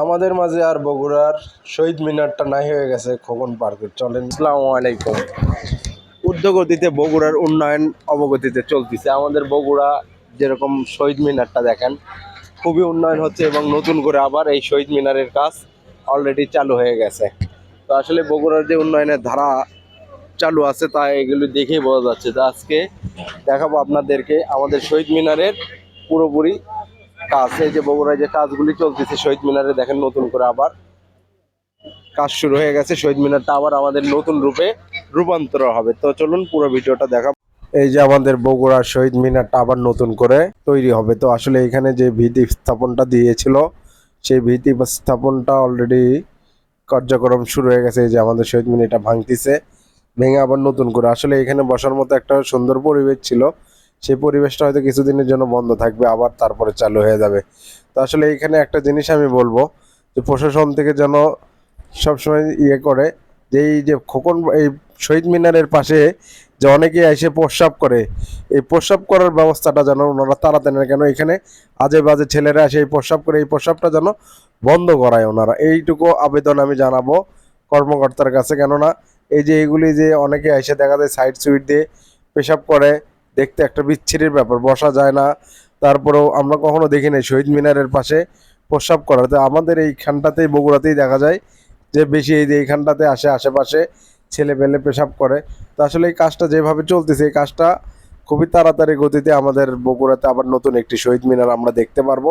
আমাদের মাঝে আর বগুড়ার শহীদ মিনারটা নাই হয়ে গেছে খোকন পার্কে। চলেন। আসসালামু আলাইকুম। ঊর্ধ্বগতিতে বগুড়ার উন্নয়ন অবগতিতে চলতেছে। আমাদের বগুড়া যেরকম শহীদ মিনারটা দেখেন খুবই উন্নয়ন হচ্ছে এবং নতুন করে আবার এই শহীদ মিনারের কাজ অলরেডি চালু হয়ে গেছে। তো আসলে বগুড়ার যে উন্নয়নের ধারা চালু আছে তা এগুলো দেখেই বোঝা যাচ্ছে। তো আজকে দেখাবো আপনাদেরকে আমাদের শহীদ মিনারের পুরোপুরি কাজ। এই যে বগুড়ায় যে কাজগুলি চলতেছে শহীদ মিনারে দেখেন নতুন করে আবার কাজ শুরু হয়ে গেছে। শহীদ মিনারটা আবার আমাদের নতুন রূপে রূপান্তর হবে। তো চলুন পুরো ভিডিওটা দেখা। এই যে আমাদের বগুড়ার শহীদ মিনারটা আবার নতুন করে তৈরি হবে। তো আসলে এখানে যে ভিত্তি স্থাপনটা দিয়েছিল সেই ভিত্তি স্থাপনটা অলরেডি কার্যক্রম শুরু হয়ে গেছে। এই যে আমাদের শহীদ মিনারটা ভাঙতিছে, ভেঙে আবার নতুন করে। আসলে এখানে বসার মতো একটা সুন্দর পরিবেশ ছিল, সেই পরিবেশটা হয়তো কিছুদিনের জন্য বন্ধ থাকবে, আবার তারপরে চালু হয়ে যাবে। তো আসলে এখানে একটা জিনিস আমি বলবো যে প্রশাসন থেকে যেন সবসময় করে যে এই যে খোকন এই শহীদ মিনারের পাশে যে অনেকে এসে প্রস্রাব করে, এই প্রস্রাব করার ব্যবস্থাটা যেন ওনারা তাড়াতাড়ি না, কেন এখানে আজে বাজে ছেলেরা এসে এই প্রস্রাব করে, এই প্রস্রাবটা যেন বন্ধ করায় ওনারা। এইটুকু আবেদন আমি জানাবো কর্মকর্তার কাছে। কেননা এই যে এগুলি যে অনেকে এসে দেখা যায় সাইড সুইট দিয়ে পেশাব করে, দেখতে একটা বিচ্ছিরির ব্যাপার, বসা যায় না। তারপরেও আমরা কখনো দেখি নাই শহীদ মিনারের পাশে প্রস্রাব করাতে। আমাদের এইখানটাতেই বগুড়াতেই দেখা যায় যে বেশি এই যে এইখানটাতে আসে আশেপাশে ছেলে পেলে পেশাব করে। তো আসলে এই কাজটা যেভাবে চলতেছে এই কাজটা খুবই তাড়াতাড়ি গতিতে আমাদের বগুড়াতে আবার নতুন একটি শহীদ মিনার আমরা দেখতে পারবো।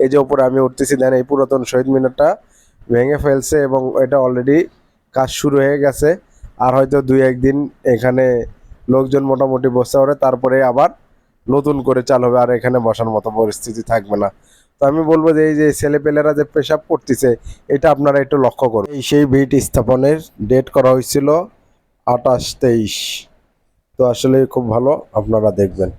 এই যে উপরে আমি উঠতেছি দেন এই পুরাতন শহীদ মিনারটা ভেঙে ফেলছে এবং এটা অলরেডি কাজ শুরু হয়ে গেছে। আর হয়তো 2-1 দিন এখানে লোকজন মোটামুটি বসতে পারে, তারপরে আবার নতুন করে চালু হবে, আর এখানে বসার মতো পরিস্থিতি থাকবে না। তো আমি বলবো যে এই যে ছেলেপেলেরা যে পেশাব করতেছে এটা আপনারা একটু লক্ষ্য করুন। এই সেই ভিট স্থাপনের ডেট করা হয়েছিল 28-23। তো আসলে খুব ভালো, আপনারা দেখবেন।